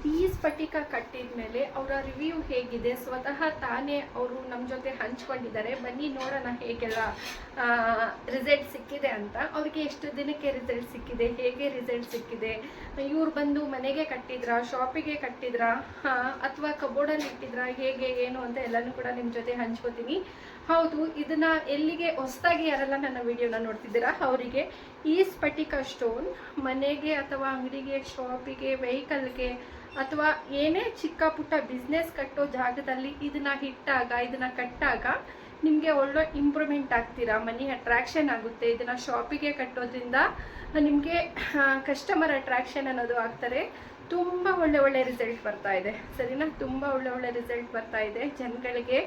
ಈ ಸ್ಫಟಿಕ ಕಟ್ಟಿದ ಮೇಲೆ ಅವರ ರಿವ್ಯೂ ಹೇಗಿದೆ, ಸ್ವತಃ ತಾನೇ ಅವರು ನಮ್ಮ ಜೊತೆ ಹಂಚ್ಕೊಂಡಿದ್ದಾರೆ. ಬನ್ನಿ ನೋಡೋಣ ಹೇಗೆಲ್ಲ ರಿಸಲ್ಟ್ ಸಿಕ್ಕಿದೆ ಅಂತ. ಅವ್ರಿಗೆ ಎಷ್ಟು ದಿನಕ್ಕೆ ರಿಸಲ್ಟ್ ಸಿಕ್ಕಿದೆ, ಹೇಗೆ ರಿಸಲ್ಟ್ ಸಿಕ್ಕಿದೆ, ಇವ್ರು ಬಂದು ಮನೆಗೆ ಕಟ್ಟಿದ್ರಾ, ಶಾಪಿಗೆ ಕಟ್ಟಿದ್ರಾ, ಅಥವಾ ಕಬೋರ್ಡಲ್ಲಿ ಇಟ್ಟಿದ್ರಾ, ಹೇಗೆ ಏನು ಅಂತ ಎಲ್ಲನೂ ಕೂಡ ನಿಮ್ಮ ಜೊತೆ ಹಂಚ್ಕೋತೀನಿ. ಹೌದು, ಇದನ್ನ ಎಲ್ಲಿಗೆ ಹೊಸದಾಗಿ ಯಾರೆಲ್ಲ ನನ್ನ ವಿಡಿಯೋನ ನೋಡ್ತಿದ್ದೀರಾ ಅವರಿಗೆ ಈ ಸ್ಫಟಿಕ ಸ್ಟೋನ್ ಮನೆಗೆ ಅಥವಾ ಅಂಗಡಿಗೆ, ಶಾಪಿಗೆ, ವೆಹಿಕಲ್ಗೆ ಅಥವಾ ಏನೇ ಚಿಕ್ಕ ಪುಟ್ಟ ಬಿಸ್ನೆಸ್ ಕಟ್ಟೋ ಜಾಗದಲ್ಲಿ ಇದನ್ನ ಇಟ್ಟಾಗ, ಇದನ್ನ ಕಟ್ಟಾಗ ನಿಮಗೆ ಒಳ್ಳೆ ಇಂಪ್ರೂವ್ಮೆಂಟ್ ಆಗ್ತೀರಾ, ಮನಿ ಅಟ್ರಾಕ್ಷನ್ ಆಗುತ್ತೆ. ಇದನ್ನ ಶಾಪಿಗೆ ಕಟ್ಟೋದ್ರಿಂದ ನಿಮಗೆ ಕಸ್ಟಮರ್ ಅಟ್ರಾಕ್ಷನ್ ಅನ್ನೋದು ಆಗ್ತಾರೆ. ತುಂಬ ಒಳ್ಳೆ ರಿಸಲ್ಟ್ ಬರ್ತಾ ಇದೆ, ಸರಿನಾ? ತುಂಬ ಒಳ್ಳೆ ರಿಸಲ್ಟ್ ಬರ್ತಾ ಇದೆ. ಜನಗಳಿಗೆ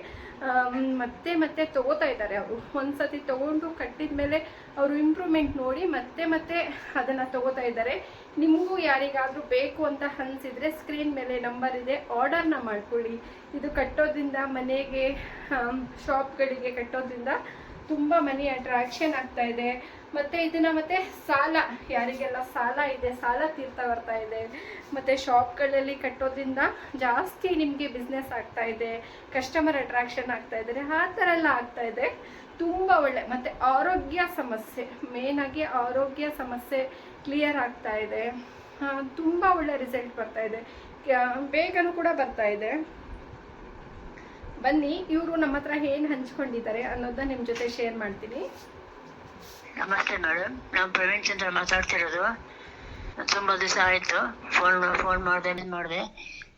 ಮತ್ತೆ ತಗೋತಾ ಇದ್ದಾರೆ. ಅವರು ಒಂದ್ಸತಿ ತಗೊಂಡು ಕಟ್ಟಿದ ಮೇಲೆ ಅವರು ಇಂಪ್ರೂವ್ಮೆಂಟ್ ನೋಡಿ ಮತ್ತೆ ಅದನ್ನು ತಗೋತಾ ಇದ್ದಾರೆ. ನಿಮಗೂ ಯಾರಿಗಾದರೂ ಬೇಕು ಅಂತ ಅನಿಸಿದರೆ ಸ್ಕ್ರೀನ್ ಮೇಲೆ ನಂಬರ್ ಇದೆ, ಆರ್ಡರ್ನ ಮಾಡ್ಕೊಳ್ಳಿ. ಇದು ಕಟ್ಟೋದ್ರಿಂದ ಮನೆಗೆ, ಶಾಪ್ಗಳಿಗೆ ಕಟ್ಟೋದ್ರಿಂದ ತುಂಬ ಮನಿ ಅಟ್ರಾಕ್ಷನ್ ಆಗ್ತಾ ಇದೆ. ಮತ್ತು ಇದನ್ನು ಮತ್ತೆ ಸಾಲ, ಯಾರಿಗೆಲ್ಲ ಸಾಲ ಇದೆ, ಸಾಲ ತೀರ್ತಾ ಬರ್ತಾ ಇದೆ. ಮತ್ತು ಶಾಪ್ಗಳಲ್ಲಿ ಕಟ್ಟೋದ್ರಿಂದ ಜಾಸ್ತಿ ನಿಮಗೆ ಬಿಸ್ನೆಸ್ ಆಗ್ತಾ ಇದೆ, ಕಸ್ಟಮರ್ ಅಟ್ರಾಕ್ಷನ್ ಆಗ್ತಾ ಇದ್ದಾರೆ, ಆ ಥರ ಎಲ್ಲ ಆಗ್ತಾ ಇದೆ. ತುಂಬ ಒಳ್ಳೆ. ಮತ್ತು ಆರೋಗ್ಯ ಸಮಸ್ಯೆ, ಮೇನಾಗಿ ಆರೋಗ್ಯ ಸಮಸ್ಯೆ ಕ್ಲಿಯರ್ ಆಗ್ತಾ ಇದೆ. ತುಂಬ ಒಳ್ಳೆ ರಿಸಲ್ಟ್ ಬರ್ತಾ ಇದೆ, ಬೇಗನೂ ಕೂಡ ಬರ್ತಾ ಇದೆ. ಬನ್ನಿ ಇವರು ನಮ್ಮ ಹತ್ರ ಏನು ಹಂಚ್ಕೊಂಡಿದ್ದಾರೆ ಅನ್ನೋದನ್ನ ನಿಮ್ಮ ಜೊತೆ ಶೇರ್ ಮಾಡ್ತೀನಿ. ನಮಸ್ತೆ ಮೇಡಮ್, ನಾವು ಪ್ರವೀಣ್ ಚಂದ್ರ ಮಾತಾಡ್ತಿರೋದು. ತುಂಬ ದಿವಸ ಆಯಿತು, ಫೋನ್ ಮಾಡಿದೆ.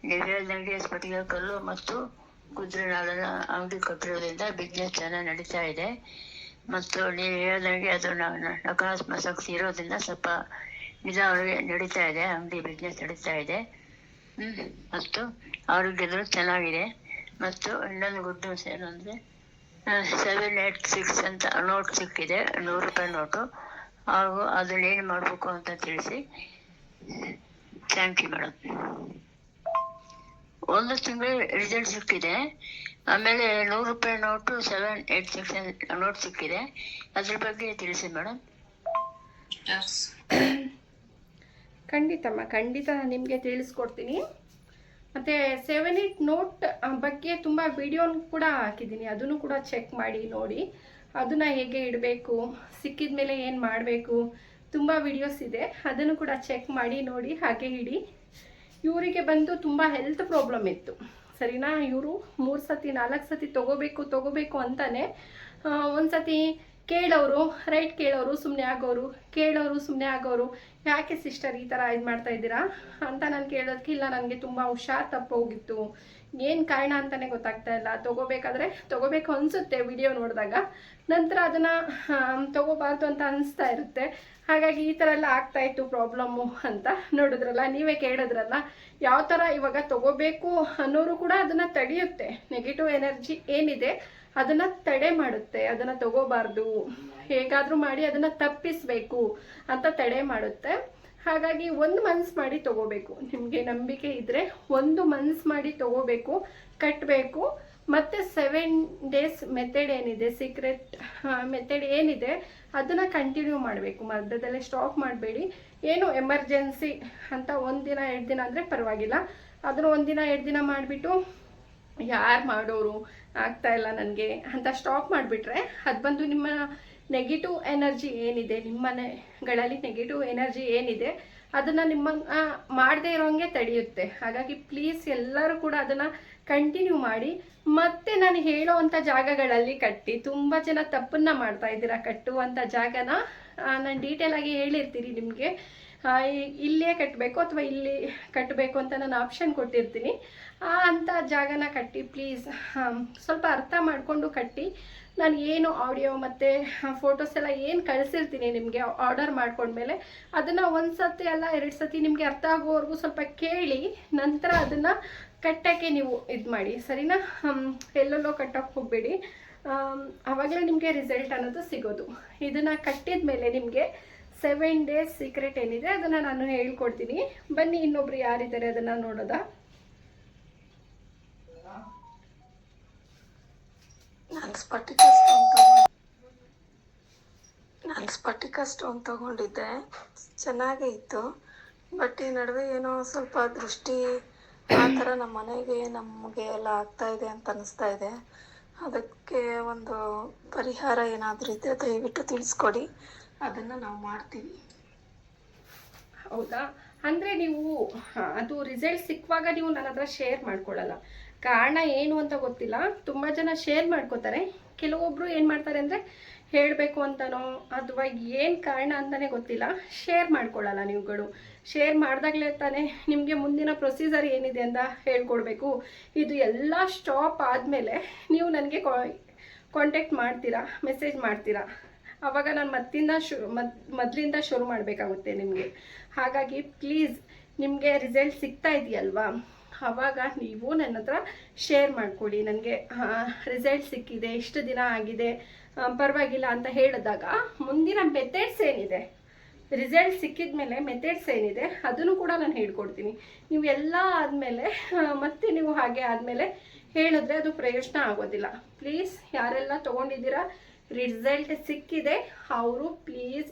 ನೀವು ಹೇಳ್ದಂಗೆ ಸ್ಫಟಿಕ ಕಲ್ಲು ಮತ್ತು ಕುದುರೆ ನಾಳನ ಅಂಗಡಿ ಕೊಟ್ಟಿರೋದ್ರಿಂದ ಬಿಸ್ನೆಸ್ ಚೆನ್ನಾಗಿ ನಡೀತಾ ಇದೆ. ಮತ್ತು ನೀವು ಹೇಳ್ದಂಗೆ ಅದು ನಕಾರಾತ್ಮಕ ಶಕ್ತಿ ಇರೋದ್ರಿಂದ ಸ್ವಲ್ಪ ನಿಧಾನವಾಗಿ ನಡೀತಾ ಇದೆ, ಅಂಗಡಿ ಬಿಸ್ನೆಸ್ ನಡೀತಾ ಇದೆ. ಮತ್ತು ಆರೋಗ್ಯದಲ್ಲೂ ಚೆನ್ನಾಗಿದೆ. ಮತ್ತು ಇನ್ನೊಂದು ಗುಡ್ ನ್ಯೂಸ್ ಏನು ಅಂದರೆ 786 ಅಂತ ನೋಟ್ ಸಿಕ್ಕಿದೆ, 100 ರೂಪಾಯಿ ನೋಟು. ಹಾಗೂ ಅದನ್ನೇನು ಮಾಡಬೇಕು ಅಂತ ತಿಳಿಸಿ. Thank you madam. ಒಂದು ತಿಂಗಳು ರಿಸಲ್ಟ್ ಸಿಕ್ಕಿದೆ. ಆಮೇಲೆ 100 ರೂಪಾಯಿ ನೋಟು 786 ನೋಟ್ ಸಿಕ್ಕಿದೆ, ಅದ್ರ ಬಗ್ಗೆ ತಿಳಿಸಿ ಮೇಡಮ್. ಖಂಡಿತ ನಿಮಗೆ ತಿಳಿಸ್ಕೊಡ್ತೀನಿ. ಮತ್ತು 78 ನೋಟ್ ಬಗ್ಗೆ ತುಂಬ ವಿಡಿಯೋ ಕೂಡ ಹಾಕಿದ್ದೀನಿ, ಅದನ್ನು ಕೂಡ ಚೆಕ್ ಮಾಡಿ ನೋಡಿ. ಅದನ್ನು ಹೇಗೆ ಇಡಬೇಕು, ಸಿಕ್ಕಿದ ಮೇಲೆ ಏನು ಮಾಡಬೇಕು, ತುಂಬ ವಿಡಿಯೋಸ್ ಇದೆ, ಅದನ್ನು ಕೂಡ ಚೆಕ್ ಮಾಡಿ ನೋಡಿ, ಹಾಗೆ ಇಡಿ. ಇವರಿಗೆ ಬಂದು ತುಂಬ ಹೆಲ್ತ್ ಪ್ರಾಬ್ಲಮ್ ಇತ್ತು, ಸರಿನಾ? ಇವರು 3 ಸತಿ 4 ಸತಿ ತಗೋಬೇಕು ಅಂತಾನೆ ಒಂದು ಸತಿ ಕೇಳೋರು, ರೈಟ್, ಕೇಳೋರು ಸುಮ್ಮನೆ ಆಗೋರು, ಕೇಳೋರು ಸುಮ್ಮನೆ ಆಗೋರು. ಯಾಕೆ ಸಿಸ್ಟರ್ ಈ ಥರ ಇದು ಮಾಡ್ತಾ ಇದ್ದೀರಾ ಅಂತ ನಾನು ಕೇಳೋದಕ್ಕೆ, ಇಲ್ಲ ನನಗೆ ತುಂಬ ಹುಷಾರು ತಪ್ಪೋಗಿತ್ತು, ಏನು ಕಾರಣ ಅಂತಲೇ ಗೊತ್ತಾಗ್ತಾ ಇಲ್ಲ, ತಗೋಬೇಕು ಅನಿಸುತ್ತೆ ವಿಡಿಯೋ ನೋಡಿದಾಗ, ನಂತರ ಅದನ್ನು ತಗೋಬಾರ್ದು ಅಂತ ಅನಿಸ್ತಾ ಇರುತ್ತೆ. ಹಾಗಾಗಿ ಈ ಥರ ಎಲ್ಲ ಆಗ್ತಾಯಿತ್ತು ಪ್ರಾಬ್ಲಮ್ಮು ಅಂತ ನೋಡಿದ್ರಲ್ಲ, ನೀವೇ ಕೇಳಿದ್ರಲ್ಲ. ಯಾವ ಥರ ಇವಾಗ ತಗೋಬೇಕು ಅನ್ನೋರು ಕೂಡ ಅದನ್ನು ತಡೆಯುತ್ತೆ. ನೆಗೆಟಿವ್ ಎನರ್ಜಿ ಏನಿದೆ ಅದನ್ನು ತಡೆ ಮಾಡುತ್ತೆ, ಅದನ್ನು ತಗೋಬಾರ್ದು, ಹೇಗಾದರೂ ಮಾಡಿ ಅದನ್ನು ತಪ್ಪಿಸಬೇಕು ಅಂತ ತಡೆ ಮಾಡುತ್ತೆ. ಹಾಗಾಗಿ ಒಂದು ಮನ್ಸು ಮಾಡಿ ತಗೋಬೇಕು. ನಿಮಗೆ ನಂಬಿಕೆ ಇದ್ದರೆ ಒಂದು ಮನ್ಸು ಮಾಡಿ ತಗೋಬೇಕು, ಕಟ್ಟಬೇಕು. ಮತ್ತು 7 days ಮೆಥಡ್ ಏನಿದೆ, ಸೀಕ್ರೆಟ್ ಮೆಥಡ್ ಏನಿದೆ ಅದನ್ನು ಕಂಟಿನ್ಯೂ ಮಾಡಬೇಕು, ಮಧ್ಯದಲ್ಲೇ ಸ್ಟಾಪ್ ಮಾಡಬೇಡಿ. ಏನು ಎಮರ್ಜೆನ್ಸಿ ಅಂತ 1 ದಿನ 2 ದಿನ ಅಂದರೆ ಪರವಾಗಿಲ್ಲ, ಅದನ್ನು 1 ದಿನ 2 ದಿನ ಮಾಡಿಬಿಟ್ಟು ಯಾರು ಮಾಡೋರು ಆಗ್ತಾ ಇಲ್ಲ ನನಗೆ ಅಂತ ಸ್ಟಾಪ್ ಮಾಡಿಬಿಟ್ರೆ ಅದು ಬಂದು ನಿಮ್ಮ ನೆಗೆಟಿವ್ ಎನರ್ಜಿ ಏನಿದೆ, ನಿಮ್ಮ ಮನೆಗಳಲ್ಲಿ ನೆಗೆಟಿವ್ ಎನರ್ಜಿ ಏನಿದೆ ಅದನ್ನು ನಿಮ್ಮ ಮಾಡದೇ ಇರೋಂಗೆ ತಡೆಯುತ್ತೆ. ಹಾಗಾಗಿ ಪ್ಲೀಸ್ ಎಲ್ಲರೂ ಕೂಡ ಅದನ್ನು ಕಂಟಿನ್ಯೂ ಮಾಡಿ. ಮತ್ತೆ ನಾನು ಹೇಳೋ ಅಂಥ ಜಾಗಗಳಲ್ಲಿ ಕಟ್ಟಿ. ತುಂಬ ಜನ ತಪ್ಪನ್ನು ಮಾಡ್ತಾ ಇದ್ದೀರಾ, ಕಟ್ಟುವಂಥ ಜಾಗನ ನಾನು ಡೀಟೇಲಾಗಿ ಹೇಳಿರ್ತೀನಿ ನಿಮಗೆ. ಇಲ್ಲೇ ಕಟ್ಟಬೇಕು ಅಥವಾ ಇಲ್ಲಿ ಕಟ್ಟಬೇಕು ಅಂತ ನಾನು ಆಪ್ಷನ್ ಕೊಟ್ಟಿರ್ತೀನಿ. ಅಂಥ ಜಾಗನ ಕಟ್ಟಿ ಪ್ಲೀಸ್. ಸ್ವಲ್ಪ ಅರ್ಥ ಮಾಡಿಕೊಂಡು ಕಟ್ಟಿ. ನಾನು ಏನು ಆಡಿಯೋ ಮತ್ತು ಫೋಟೋಸ್ ಎಲ್ಲ ಏನು ಕಳಿಸಿರ್ತೀನಿ ನಿಮಗೆ ಆರ್ಡರ್ ಮಾಡ್ಕೊಂಡ್ಮೇಲೆ ಅದನ್ನು 1 ಸತಿ ಅಲ್ಲ 2 ಸತಿ ನಿಮಗೆ ಅರ್ಥ ಆಗೋವರೆಗೂ ಸ್ವಲ್ಪ ಕೇಳಿ, ನಂತರ ಅದನ್ನು ಕಟ್ಟೋಕ್ಕೆ ನೀವು ಇದು ಮಾಡಿ, ಸರಿನಾ? ಎಲ್ಲೆಲ್ಲೋ ಕಟ್ಟೋಕ್ಕೆ ಹೋಗಬೇಡಿ, ಆವಾಗಲೇ ನಿಮಗೆ ರಿಸಲ್ಟ್ ಅನ್ನೋದು ಸಿಗೋದು. ಇದನ್ನು ಕಟ್ಟಿದ ಮೇಲೆ ನಿಮಗೆ 7 days ಸೀಕ್ರೆಟ್ ಏನಿದೆ ಅದನ್ನು ನಾನು ಹೇಳ್ಕೊಡ್ತೀನಿ. ಬನ್ನಿ ಇನ್ನೊಬ್ರು ಯಾರಿದ್ದಾರೆ ಅದನ್ನು ನೋಡೋದಾ? ನಾನು ಸ್ಫಟಿಕ ಸ್ಟೋನ್ ತಗೊಂಡಿದ್ದೆ, ಚೆನ್ನಾಗೇ ಇತ್ತು. ಬಟ್ ಈ ನಡುವೆ ಏನೋ ಸ್ವಲ್ಪ ದೃಷ್ಟಿ ಆ ಥರ ನಮ್ಮ ಮನೆಗೆ ನಮಗೆ ಎಲ್ಲ ಆಗ್ತಾ ಇದೆ ಅಂತ ಅನಿಸ್ತಾ ಇದೆ. ಅದಕ್ಕೆ ಒಂದು ಪರಿಹಾರ ಏನಾದರೂ ಇದ್ದರೆ ದಯವಿಟ್ಟು ತಿಳಿಸ್ಕೊಡಿ, ಅದನ್ನು ನಾವು ಮಾಡ್ತೀವಿ. ಹೌದಾ? ಅಂದರೆ ನೀವು ಅದು ರಿಸಲ್ಟ್ ಸಿಕ್ಕುವಾಗ ನೀವು ನನ್ನ ಹತ್ರ ಶೇರ್ ಮಾಡ್ಕೊಳ್ಳಲ್ಲ. ಕಾರಣ ಏನು ಅಂತ ಗೊತ್ತಿಲ್ಲ. ತುಂಬ ಜನ ಶೇರ್ ಮಾಡ್ಕೋತಾರೆ, ಕೆಲವೊಬ್ಬರು ಏನು ಮಾಡ್ತಾರೆ ಅಂದರೆ ಹೇಳಬೇಕು ಅಂತನೋ ಅಥವಾ ಏನು ಕಾರಣ ಅಂತಲೇ ಗೊತ್ತಿಲ್ಲ ಶೇರ್ ಮಾಡ್ಕೊಳ್ಳಲ್ಲ. ನೀವುಗಳು ಶೇರ್ ಮಾಡಿದಾಗಲೇ ತಾನೇ ನಿಮಗೆ ಮುಂದಿನ ಪ್ರೊಸೀಜರ್ ಏನಿದೆ ಅಂತ ಹೇಳ್ಕೊಡ್ಬೇಕು. ಇದು ಎಲ್ಲ ಸ್ಟಾಪ್ ಆದಮೇಲೆ ನೀವು ನನಗೆ ಕಾಂಟ್ಯಾಕ್ಟ್ ಮಾಡ್ತೀರಾ, ಮೆಸೇಜ್ ಮಾಡ್ತೀರಾ. ಆವಾಗ ನಾನು ಮೊದಲಿಂದ ಶುರು ಮಾಡಬೇಕಾಗುತ್ತೆ ನಿಮಗೆ. ಹಾಗಾಗಿ ಪ್ಲೀಸ್, ನಿಮಗೆ ರಿಸಲ್ಟ್ ಸಿಗ್ತಾ ಇದೆಯಲ್ವಾ, ಆವಾಗ ನೀವು ನನ್ನ ಹತ್ರ ಶೇರ್ ಮಾಡಿಕೊಡಿ. ನನಗೆ ರಿಸಲ್ಟ್ ಸಿಕ್ಕಿದೆ, ಇಷ್ಟು ದಿನ ಆಗಿದೆ, ಪರವಾಗಿಲ್ಲ ಅಂತ ಹೇಳಿದಾಗ ಮುಂದಿನ ಮೆಥಡ್ಸ್ ಏನಿದೆ, ರಿಸಲ್ಟ್ ಸಿಕ್ಕಿದ ಮೇಲೆ ಮೆಥಡ್ಸ್ ಏನಿದೆ ಅದನ್ನು ಕೂಡ ನಾನು ಹೇಳ್ಕೊಡ್ತೀನಿ. ನೀವು ಎಲ್ಲ ಆದಮೇಲೆ ಮತ್ತೆ ನೀವು ಹಾಗೆ ಆದಮೇಲೆ ಹೇಳಿದ್ರೆ ಅದು ಪ್ರಯೋಜನ ಆಗೋದಿಲ್ಲ. ಪ್ಲೀಸ್, ಯಾರೆಲ್ಲ ತೊಗೊಂಡಿದ್ದೀರಾ, ರಿಸಲ್ಟ್ ಸಿಕ್ಕಿದೆ ಅವರು ಪ್ಲೀಸ್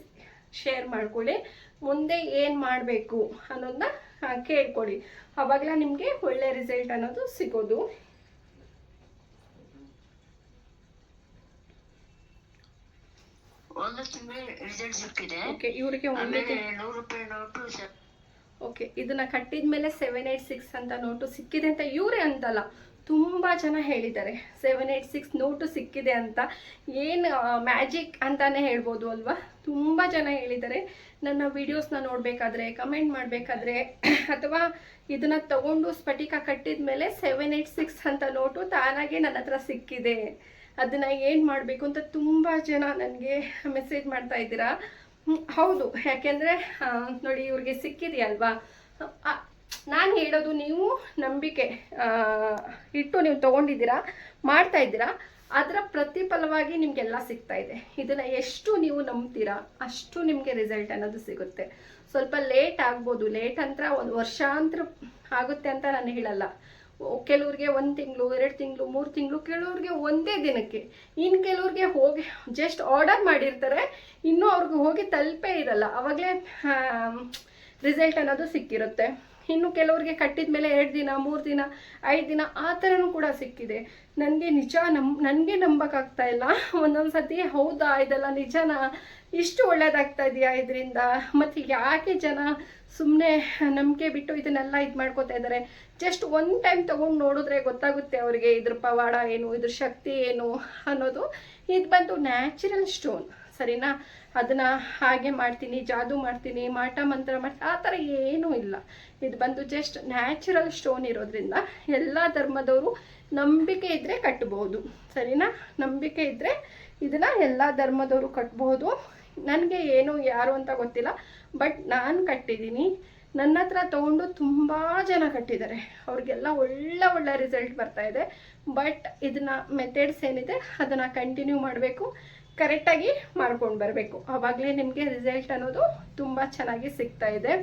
ಶೇರ್ ಮಾಡ್ಕೊಳ್ಳಿ. ಮುಂದೆ ಏನು ಮಾಡಬೇಕು ಅನ್ನೋದನ್ನ ಕೇಳ್ಕೊಳ್ಳಿ. ಆವಾಗಲೇ ನಿಮಗೆ ಒಳ್ಳೆ ರಿಸಲ್ಟ್ ಅನ್ನೋದು ಸಿಗೋದು. ಒಂದು ತಿಂಗಳು ರಿಸಲ್ಟ್ ಸಿಕ್ಕಿದೆ. ಓಕೆ, ಇವರಿಗೆ ಆಮೇಲೆ 100 ರೂಪಾಯಿ ನೋಟು ಓಕೆ, ಇದನ್ನ ಕಟ್ಟಿದ ಮೇಲೆ 786 ಅಂತ ನೋಟು ಸಿಕ್ಕಿದೆ ಅಂತ ಇವರೇ ಅಂತಲ್ಲ, ತುಂಬ ಜನ ಹೇಳಿದ್ದಾರೆ 786 ನೋಟು ಸಿಕ್ಕಿದೆ ಅಂತ. ಏನು ಮ್ಯಾಜಿಕ್ ಅಂತಾನೆ ಹೇಳ್ಬೋದು ಅಲ್ವಾ. ತುಂಬ ಜನ ಹೇಳಿದ್ದಾರೆ. ನನ್ನ ವಿಡಿಯೋಸ್ನ ನೋಡಬೇಕಾದ್ರೆ, ಕಮೆಂಟ್ ಮಾಡಬೇಕಾದ್ರೆ, ಅಥವಾ ಇದನ್ನು ತಗೊಂಡು ಸ್ಫಟಿಕ ಕಟ್ಟಿದ ಮೇಲೆ 786 ಅಂತ ನೋಟು ತಾನಾಗೆ ನನ್ನ ಹತ್ರ ಸಿಕ್ಕಿದೆ, ಅದನ್ನು ಏನು ಮಾಡಬೇಕು ಅಂತ ತುಂಬ ಜನ ನನಗೆ ಮೆಸೇಜ್ ಮಾಡ್ತಾ ಇದ್ದೀರಾ. ಹೌದು, ಯಾಕೆಂದರೆ ನೋಡಿ, ಇವ್ರಿಗೆ ಸಿಕ್ಕಿದೆಯಲ್ವಾ. ನಾನು ಹೇಳೋದು, ನೀವು ನಂಬಿಕೆ ಇಟ್ಟು ನೀವು ತೊಗೊಂಡಿದ್ದೀರಾ, ಮಾಡ್ತಾ ಇದ್ದೀರಾ, ಅದರ ಪ್ರತಿಫಲವಾಗಿ ನಿಮಗೆಲ್ಲ ಸಿಗ್ತಾ ಇದೆ. ಇದನ್ನು ಎಷ್ಟು ನೀವು ನಂಬ್ತೀರಾ ಅಷ್ಟು ನಿಮಗೆ ರಿಸಲ್ಟ್ ಅನ್ನೋದು ಸಿಗುತ್ತೆ. ಸ್ವಲ್ಪ ಲೇಟ್ ಆಗ್ಬೋದು, ಲೇಟ್ ಅಂತ 1 ವರ್ಷಾಂತರ ಆಗುತ್ತೆ ಅಂತ ನಾನು ಹೇಳಲ್ಲ. ಕೆಲವ್ರಿಗೆ 1 ತಿಂಗಳು, 2 ತಿಂಗಳು, 3 ತಿಂಗಳು, ಕೆಲವ್ರಿಗೆ ಒಂದೇ ದಿನಕ್ಕೆ, ಇನ್ನು ಕೆಲವ್ರಿಗೆ ಹೋಗಿ ಜಸ್ಟ್ ಆರ್ಡರ್ ಮಾಡಿರ್ತಾರೆ, ಇನ್ನೂ ಅವ್ರಿಗೆ ಹೋಗಿ ತಲುಪೇ ಇರಲ್ಲ, ಆವಾಗಲೇ ರಿಸಲ್ಟ್ ಅನ್ನೋದು ಸಿಕ್ಕಿರುತ್ತೆ. ಇನ್ನು ಕೆಲವ್ರಿಗೆ ಕಟ್ಟಿದ ಮೇಲೆ 2 ದಿನ, 3 ದಿನ, 5 ದಿನ ಆ ಥರನೂ ಕೂಡ ಸಿಕ್ಕಿದೆ. ನನಗೆ ನಿಜ ನನಗೆ ನಂಬಕ್ಕಾಗ್ತಾ ಇಲ್ಲ ಒಂದೊಂದು ಸತಿ. ಹೌದಾ, ಇದೆಲ್ಲ ನಿಜನಾ, ಇಷ್ಟು ಒಳ್ಳೇದಾಗ್ತಾ ಇದೆಯಾ ಇದರಿಂದ, ಮತ್ತು ಯಾಕೆ ಜನ ಸುಮ್ಮನೆ ನಂಬಿಕೆ ಬಿಟ್ಟು ಇದನ್ನೆಲ್ಲ ಇದು ಮಾಡ್ಕೋತಾ ಇದ್ದಾರೆ. ಜಸ್ಟ್ 1 ಟೈಮ್ ತೊಗೊಂಡು ನೋಡಿದ್ರೆ ಗೊತ್ತಾಗುತ್ತೆ ಅವರಿಗೆ ಇದ್ರ ಪವಾಡ ಏನು, ಇದ್ರ ಶಕ್ತಿ ಏನು ಅನ್ನೋದು. ಇದು ಬಂದು ನ್ಯಾಚುರಲ್ ಸ್ಟೋನ್, ಸರಿನಾ. ಅದನ್ನು ಹಾಗೆ ಮಾಡ್ತೀನಿ, ಜಾದೂ ಮಾಡ್ತೀನಿ, ಮಾಟ ಮಂತ್ರ ಮಾಡ್ತೀನಿ, ಆ ಥರ ಏನೂ ಇಲ್ಲ. ಇದು ಬಂದು ಜಸ್ಟ್ ನ್ಯಾಚುರಲ್ ಸ್ಟೋನ್ ಇರೋದ್ರಿಂದ ಎಲ್ಲ ಧರ್ಮದವರು ನಂಬಿಕೆ ಇದ್ದರೆ ಕಟ್ಬೋದು, ಸರಿನಾ. ನಂಬಿಕೆ ಇದ್ದರೆ ಇದನ್ನು ಎಲ್ಲ ಧರ್ಮದವರು ಕಟ್ಬೋದು. ನನಗೆ ಏನು ಯಾರು ಅಂತ ಗೊತ್ತಿಲ್ಲ, ಬಟ್ ನಾನು ಕಟ್ಟಿದ್ದೀನಿ. ನನ್ನ ಹತ್ರ ತೊಗೊಂಡು ತುಂಬ ಜನ ಕಟ್ಟಿದ್ದಾರೆ, ಅವ್ರಿಗೆಲ್ಲ ಒಳ್ಳೆ ರಿಸಲ್ಟ್ ಬರ್ತಾ ಇದೆ. ಬಟ್ ಇದನ್ನು ಮೆಥಡ್ಸ್ ಏನಿದೆ ಅದನ್ನು ಕಂಟಿನ್ಯೂ ಮಾಡಬೇಕು, ಕರೆಕ್ಟಾಗಿ ಮಾಡ್ಕೊಂಡು ಬರಬೇಕು. ಆವಾಗಲೇ ನಿಮಗೆ ರಿಸಲ್ಟ್ ಅನ್ನೋದು ತುಂಬ ಚೆನ್ನಾಗಿ ಸಿಗ್ತಾ ಇದೆ.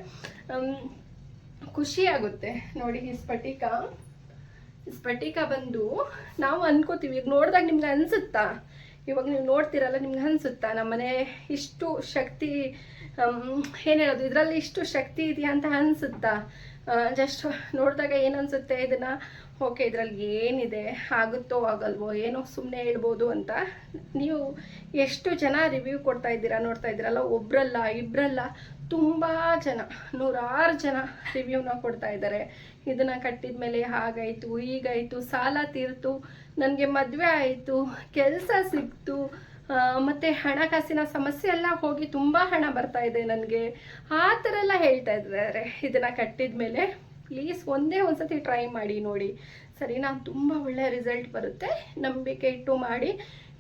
ಖುಷಿ ಆಗುತ್ತೆ ನೋಡಿ. ಈ ಸ್ಫಟಿಕ ಬಂದು ನಾವು ಅನ್ಕೋತೀವಿ, ಈಗ ನೋಡಿದಾಗ ನಿಮ್ಗೆ ಅನಿಸುತ್ತಾ, ಇವಾಗ ನೀವು ನೋಡ್ತೀರಲ್ಲ, ನಿಮ್ಗೆ ಅನಿಸುತ್ತಾ ನಮ್ಮನೆ ಇಷ್ಟು ಶಕ್ತಿ, ಏನು ಹೇಳೋದು, ಇದರಲ್ಲಿ ಇಷ್ಟು ಶಕ್ತಿ ಇದೆಯಾ ಅಂತ ಅನಿಸುತ್ತಾ? ಜಸ್ಟ್ ನೋಡಿದಾಗ ಏನು ಅನಿಸುತ್ತೆ, ಇದನ್ನು ಓಕೆ ಇದರಲ್ಲಿ ಏನಿದೆ, ಆಗುತ್ತೋ ಆಗಲ್ವೋ, ಏನೋ ಸುಮ್ಮನೆ ಹೇಳ್ಬೋದು ಅಂತ. ನೀವು ಎಷ್ಟು ಜನ ರಿವ್ಯೂ ಕೊಡ್ತಾ ಇದ್ದೀರಾ ನೋಡ್ತಾ ಇದ್ದೀರಲ್ಲ, ಒಬ್ರಲ್ಲ ಇಬ್ಬರಲ್ಲ, ತುಂಬ ಜನ, 100 ಜನ ರಿವ್ಯೂನ ಕೊಡ್ತಾ ಇದ್ದಾರೆ. ಇದನ್ನು ಕಟ್ಟಿದ ಮೇಲೆ ಹಾಗಾಯಿತು, ಹೀಗಾಯಿತು, ಸಾಲ ತೀರ್ತು, ನನಗೆ ಮದುವೆ ಆಯಿತು, ಕೆಲಸ ಸಿಕ್ತು, ಮತ್ತು ಹಣಕಾಸಿನ ಸಮಸ್ಯೆ ಎಲ್ಲ ಹೋಗಿ ತುಂಬ ಹಣ ಬರ್ತಾ ಇದೆ ನನಗೆ, ಆ ಥರ ಎಲ್ಲ ಹೇಳ್ತಾ ಇದ್ದಾರೆ. ಇದನ್ನು ಕಟ್ಟಿದ ಮೇಲೆ ಪ್ಲೀಸ್ ಒಂದೇ ಒಂದ್ಸತಿ ಟ್ರೈ ಮಾಡಿ ನೋಡಿ, ಸರಿನಾ. ತುಂಬ ಒಳ್ಳೆಯ ರಿಸಲ್ಟ್ ಬರುತ್ತೆ, ನಂಬಿಕೆ ಇಟ್ಟು ಮಾಡಿ.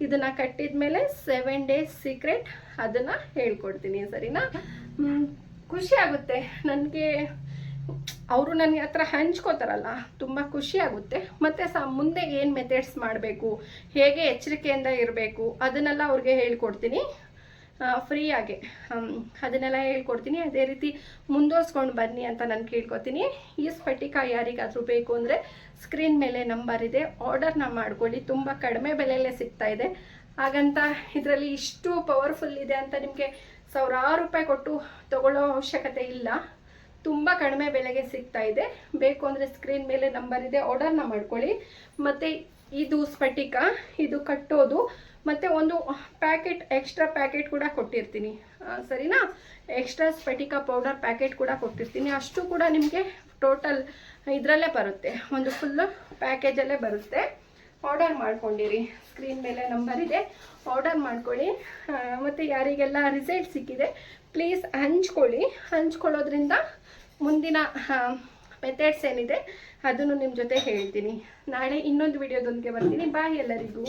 ಇದನ್ನು ಕಟ್ಟಿದ ಮೇಲೆ 7 ಡೇಸ್ ಸೀಕ್ರೆಟ್ ಅದನ್ನು ಹೇಳ್ಕೊಡ್ತೀನಿ, ಸರಿನಾ. ಖುಷಿ ಆಗುತ್ತೆ ನನಗೆ, ಅವರು ನನಗೆ ಹತ್ರ ಹಂಚ್ಕೋತಾರಲ್ಲ, ತುಂಬ ಖುಷಿ ಆಗುತ್ತೆ. ಮತ್ತು ಮುಂದೆ ಏನು ಮೆಥಡ್ಸ್ ಮಾಡಬೇಕು, ಹೇಗೆ ಎಚ್ಚರಿಕೆಯಿಂದ ಇರಬೇಕು, ಅದನ್ನೆಲ್ಲ ಅವ್ರಿಗೆ ಹೇಳ್ಕೊಡ್ತೀನಿ ಫ್ರೀಯಾಗೆ. ಅದನ್ನೆಲ್ಲ ಹೇಳ್ಕೊಡ್ತೀನಿ. ಅದೇ ರೀತಿ ಮುಂದುವರ್ಸ್ಕೊಂಡು ಬನ್ನಿ ಅಂತ ನಾನು ಕೇಳ್ಕೊತೀನಿ. ಈ ಸ್ಫಟಿಕ ಯಾರಿಗಾದರೂ ಬೇಕು ಅಂದರೆ ಸ್ಕ್ರೀನ್ ಮೇಲೆ ನಂಬರ್ ಇದೆ, ಆರ್ಡರ್ನ ಮಾಡ್ಕೊಳ್ಳಿ. ತುಂಬ ಕಡಿಮೆ ಬೆಲೆಯಲ್ಲೇ ಸಿಗ್ತಾ ಇದೆ. ಹಾಗಂತ ಇದರಲ್ಲಿ ಇಷ್ಟು ಪವರ್ಫುಲ್ ಇದೆ ಅಂತ ನಿಮಗೆ 1000 ರೂಪಾಯಿ ಕೊಟ್ಟು ತಗೊಳ್ಳೋ ಅವಶ್ಯಕತೆ ಇಲ್ಲ. ತುಂಬ ಕಡಿಮೆ ಬೆಲೆಗೆ ಸಿಗ್ತಾ ಇದೆ. ಬೇಕು ಅಂದರೆ ಸ್ಕ್ರೀನ್ ಮೇಲೆ ನಂಬರ್ ಇದೆ, ಆರ್ಡರ್ನ ಮಾಡ್ಕೊಳ್ಳಿ. ಮತ್ತು ಇದು ಸ್ಫಟಿಕ, ಇದು ಕಟ್ಟೋದು, ಮತ್ತು ಒಂದು ಪ್ಯಾಕೆಟ್ ಎಕ್ಸ್ಟ್ರಾ ಪ್ಯಾಕೆಟ್ ಕೂಡ ಕೊಟ್ಟಿರ್ತೀನಿ, ಸರಿನಾ? ಎಕ್ಸ್ಟ್ರಾ ಸ್ಫಟಿಕ ಪೌಡರ್ ಪ್ಯಾಕೆಟ್ ಕೂಡ ಕೊಟ್ಟಿರ್ತೀನಿ. ಅಷ್ಟು ಕೂಡ ನಿಮಗೆ ಟೋಟಲ್ ಇದರಲ್ಲೇ ಬರುತ್ತೆ, ಒಂದು ಫುಲ್ಲು ಪ್ಯಾಕೇಜಲ್ಲೇ ಬರುತ್ತೆ. ಆರ್ಡರ್ ಮಾಡ್ಕೊಂಡಿರಿ, ಸ್ಕ್ರೀನ್ ಮೇಲೆ ನಂಬರ್ ಇದೆ, ಆರ್ಡರ್ ಮಾಡ್ಕೊಳ್ಳಿ. ಮತ್ತು ಯಾರಿಗೆಲ್ಲ ರಿಸಲ್ಟ್ ಸಿಕ್ಕಿದೆ ಪ್ಲೀಸ್ ಹಂಚ್ಕೊಳ್ಳೋದ್ರಿಂದ ಮುಂದಿನ ಮೆಥಡ್ಸ್ ಏನಿದೆ ಅದನ್ನು ನಿಮ್ಮ ಜೊತೆ ಹೇಳ್ತೀನಿ. ನಾಳೆ ಇನ್ನೊಂದು ವಿಡಿಯೋದೊಂದಿಗೆ ಬರ್ತೀನಿ. ಬಾಯ್ ಎಲ್ಲರಿಗೂ.